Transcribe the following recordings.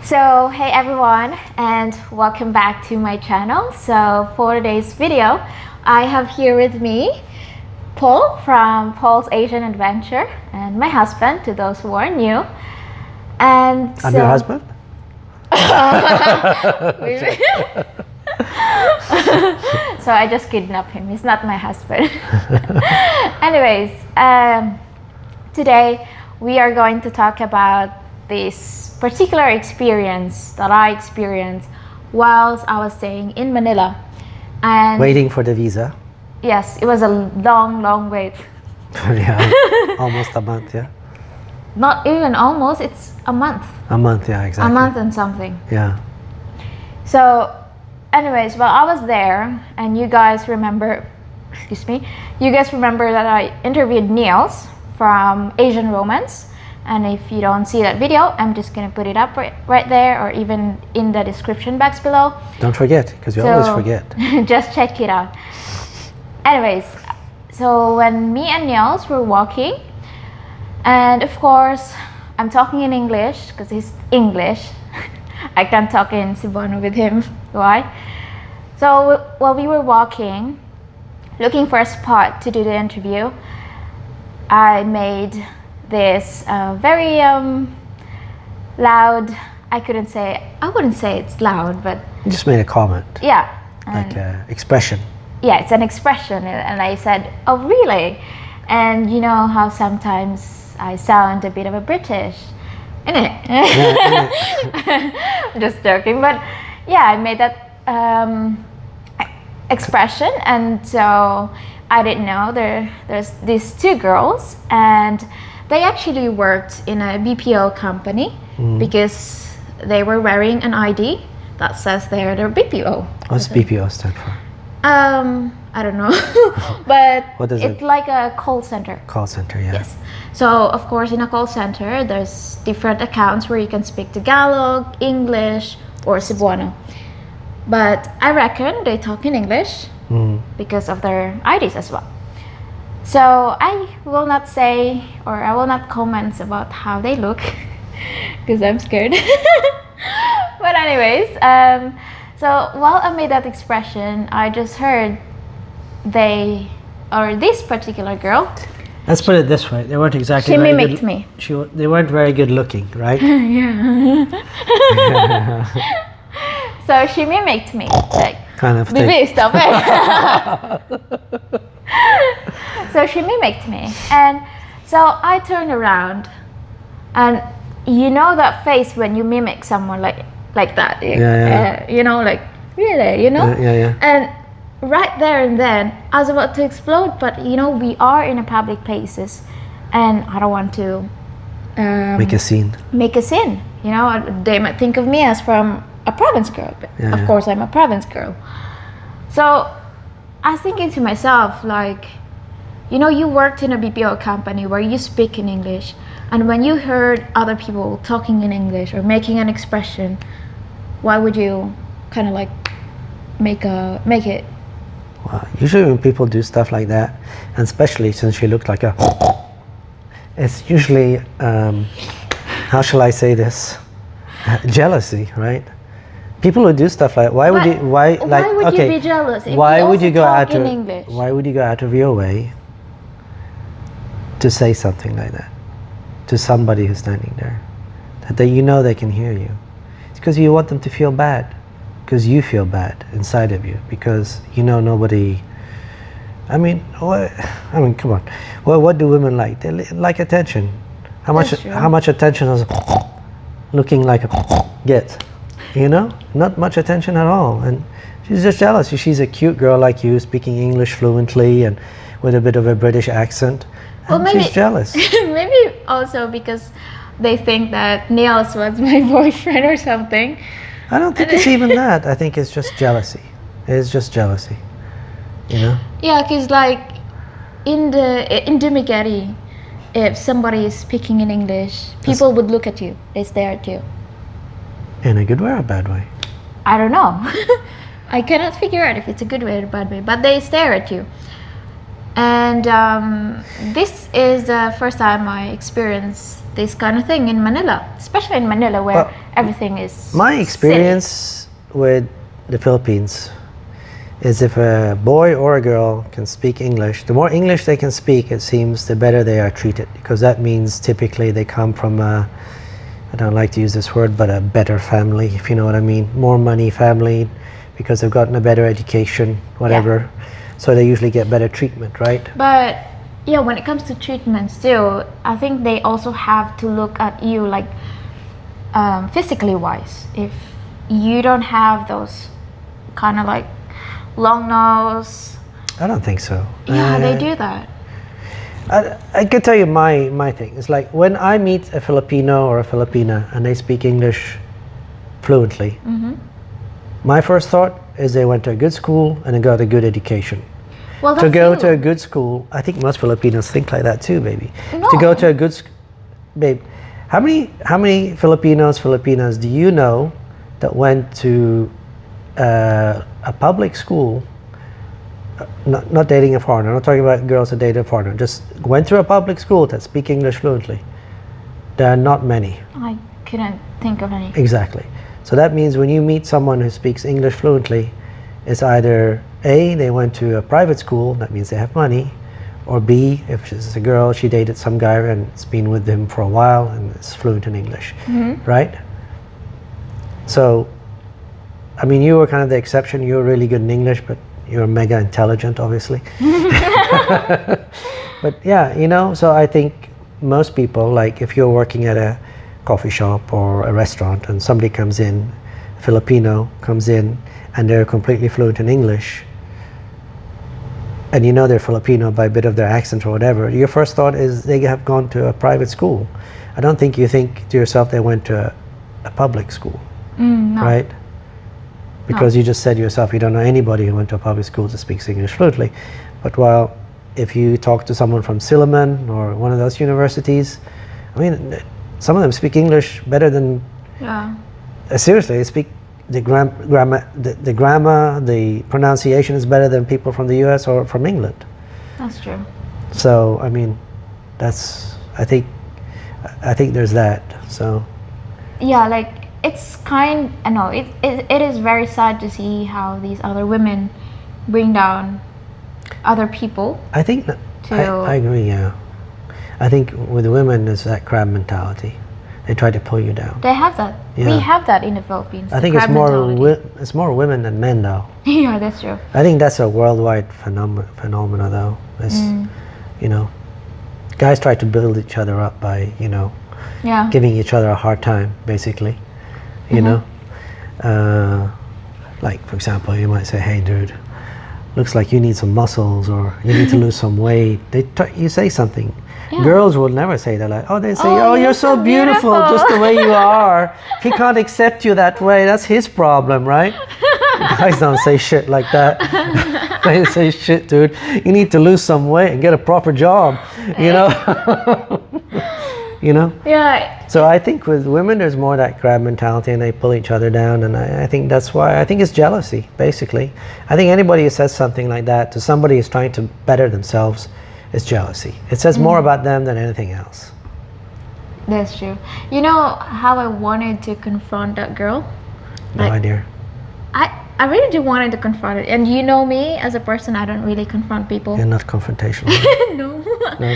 So hey everyone, and welcome back to my channel. So for today's video, I have here with me Paul from Paul's Asian Adventure and my husband, to those who are new. And I'm your husband? So I just kidnapped him. He's not my husband. Anyways, today we are going to talk about this particular experience that I experienced whilst I was staying in Manila. And waiting for the visa? Yes, it was a long wait. Yeah, almost a month, yeah? Not even almost, it's a month. A month, yeah, exactly. A month and something. Yeah. So anyways, well, I was there, and you guys remember that I interviewed Niels from Asian Romance. And if you don't see that video, I'm just gonna put it up right there, or even in the description box below. Don't forget, because you always forget. Just check it out. Anyways, so when me and Niels were walking, and of course I'm talking in English because he's English. I can't talk in Cebuano with him. Why? So while we were walking, looking for a spot to do the interview, I made this very loud, I wouldn't say it's loud, but You just made a comment. yeah. Like an expression. Yeah, it's an expression, and I said, "Oh, really?" And you know how sometimes I sound a bit of a British, innit? I'm just joking, but yeah, I made that expression, and so I didn't know there's these two girls, and they actually worked in a BPO company because they were wearing an ID that says they're BPO. What's BPO stand for? I don't know, but What is it's it? like a call center. Call center, yeah. Yes. So of course, in a call center, there's different accounts where you can speak Tagalog, English, or Cebuano. But I reckon they talk in English because of their IDs as well. So I will not say, or I will not comment about how they look because I'm scared. But anyways, so while I made that expression, I just heard this particular girl. Let's put it this way. They weren't exactly She mimicked me. They weren't very good looking, right? Yeah. So she mimicked me. Like, Kind of thing. Bibi, stop it. So she mimicked me, and so I turned around, and you know that face when you mimic someone like that. Yeah. You know, like really, you know. Yeah. And right there and then, I was about to explode, but you know, we are in a public places, and I don't want to Make a scene. You know, they might think of me as from a province girl, but Yeah. of course I'm a province girl. So I was thinking to myself, like, you know, you worked in a BPO company where you speak in English, and when you heard other people talking in English or making an expression, why would you kind of like make it? Well, usually when people do stuff like that, and especially since she looked like it's usually, how shall I say this? Jealousy, right? People who do stuff like, why would you be jealous? If Why you would you also go talk out in of English? Why would you go out of your way to say something like that to somebody who's standing there, that you know they can hear you? It's because you want them to feel bad, because you feel bad inside of you, because you know nobody. I mean, come on. Well, what do women like? They like attention. How much attention does looking like a get? You know, not much attention at all. And she's just jealous. She's a cute girl like you, speaking English fluently and with a bit of a British accent. And she's jealous. Maybe also because they think that Niels was my boyfriend or something. I don't think it's even that. I think it's just jealousy. It's just jealousy. You know? Yeah, because like in Dumigari, if somebody is speaking in English, people would look at you. They stare at you. In a good way or a bad way? I don't know. I cannot figure out if it's a good way or a bad way, but they stare at you. And this is the first time I experienced this kind of thing in Manila, especially in Manila where Well, everything is My city. experience with the Philippines is if a boy or a girl can speak English, the more English they can speak, it seems, the better they are treated. Because that means typically they come from a, I don't like to use this word, but a better family, if you know what I mean. More money family, because they've gotten a better education, whatever. So they usually get better treatment, right? But yeah, when it comes to treatment still, I think they also have to look at you like physically wise. If you don't have those kind of like long nose, I don't think so. yeah, they do that. I can tell you my thing. It's like when I meet a Filipino or a Filipina and they speak English fluently, my first thought is they went to a good school and they got a good education. Well, To that's go you. to a good school, I think most Filipinos think like that too, baby. No. To go to a good, babe, how many Filipinas do you know that went to a public school? Not dating a foreigner. I'm not talking about girls that date a foreigner. Just went to a public school that speak English fluently. There are not many. I couldn't think of any. Exactly. So that means when you meet someone who speaks English fluently, it's either A, they went to a private school, that means they have money, or B, if she's a girl, she dated some guy and has been with him for a while and is fluent in English, right? So, I mean, you were kind of the exception. You were really good in English, but you're mega intelligent, obviously. But yeah, you know, so I think most people, like if you're working at a coffee shop or a restaurant and somebody comes in, Filipino comes in, and they're completely fluent in English, and you know they're Filipino by a bit of their accent or whatever, your first thought is they have gone to a private school. I don't think you think to yourself they went to a public school, No. right? Because you just said yourself you don't know anybody who went to a public school that speaks English fluently. But while if you talk to someone from Silliman or one of those universities, I mean, some of them speak English better than, Yeah. seriously, they speak the grammar, the pronunciation is better than people from the US or from England. That's true. So, I mean, that's, I think there's that. So, Yeah, like it's kind. I know it is very sad to see how these other women bring down other people. I think, I agree, yeah. I think with women, there's that crab mentality. They try to pull you down. They have that. Yeah. We have that in the Philippines. I the think it's crab mentality. it's more women than men, though. Yeah, that's true. I think that's a worldwide phenomena, though. It's, you know, guys try to build each other up by, you know, Yeah. giving each other a hard time, basically. You know, like for example, you might say, "Hey, dude, looks like you need some muscles, or you need to lose some weight." You say something. Yeah. Girls will never say that. Like, oh, they say, Oh, "Oh, you're so beautiful, beautiful." just the way you are. If he can't accept you that way, that's his problem, right?" Guys don't say shit like that. They say, "Shit, dude, you need to lose some weight and get a proper job." You know. You know. Yeah. So I think with women, there's more that crab mentality, and they pull each other down, and I think that's why. I think it's jealousy, basically. I think anybody who says something like that to somebody who's trying to better themselves is jealousy. It says more about them than anything else. That's true. You know how I wanted to confront that girl? No idea. I really do wanted to confront it. And you know me as a person, I don't really confront people. You're not confrontational. No. No.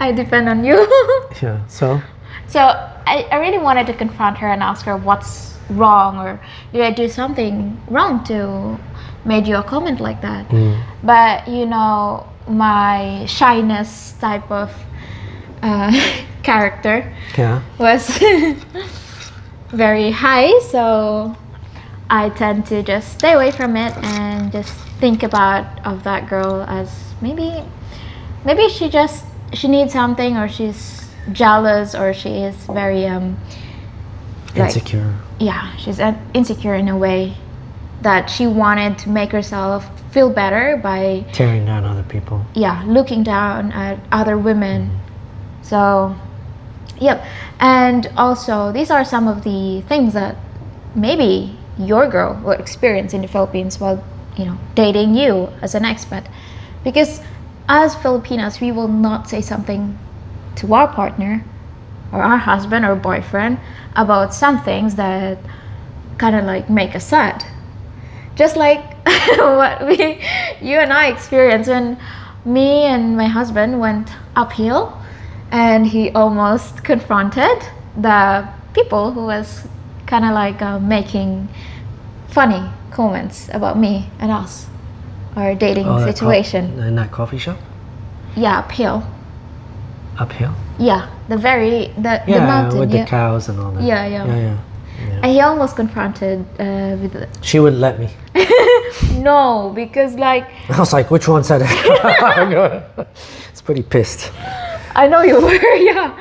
I depend on you. Yeah. So So I really wanted to confront her and ask her what's wrong, or did I do something wrong to made you a comment like that? But you know, my shyness type of character yeah. was very high, so I tend to just stay away from it and just think about of that girl as maybe she needs something, or she's jealous, or she is very Insecure. yeah, she's insecure in a way that she wanted to make herself feel better by Tearing down other people. looking down at other women. So yep. And also these are some of the things that maybe your girl will experience in the Philippines while, you know, dating you as an expat. Because as Filipinos, we will not say something to our partner or our husband or boyfriend about some things that kind of like make us sad. Just like what you and I experienced when me and my husband went uphill and he almost confronted the people who was kind of like making funny comments about me and us, our dating situation. In that coffee shop? Yeah, uphill. Uphill? Yeah, the mountain. With the cows and all that. Yeah. And he almost confronted with the... She wouldn't let me. No, because like... I was like, which one said it? It's pretty pissed. I know you were, yeah.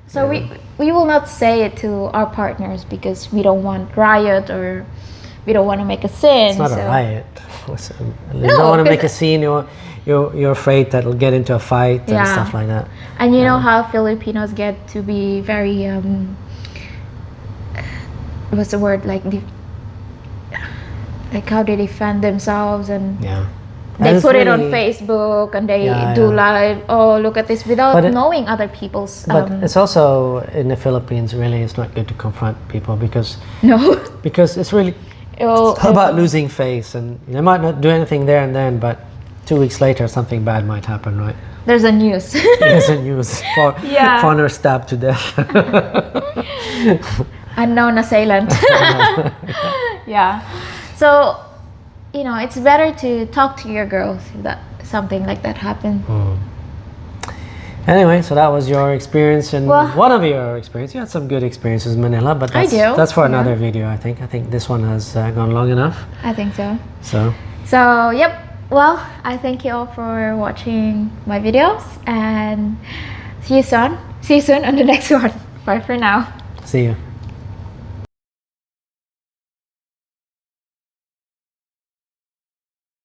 So we will not say it to our partners because we don't want riot or we don't want to make a scene. It's not a riot. You No, don't want to make a 'cause- scene. You're afraid that it'll get into a fight and stuff like that. And you know how Filipinos get to be very what's the word, like how they defend themselves and they put it on Facebook and they do live. Oh, look at this without knowing other people's. But it's also in the Philippines. Really, it's not good to confront people because it's really it's about losing face, and they might not do anything there and then, but 2 weeks later something bad might happen, right? There's a news. There's a news. Foreigner stabbed to death. Unknown assailant. Yeah. So, it's better to talk to your girls if that something like that happened. Anyway, so that was your experience and one of your experiences. You had some good experiences in Manila, but that's for another video, I think. I think this one has gone long enough. I think so. So, yep. Well, I thank you all for watching my videos and see you soon on the next one. Bye for now. See you.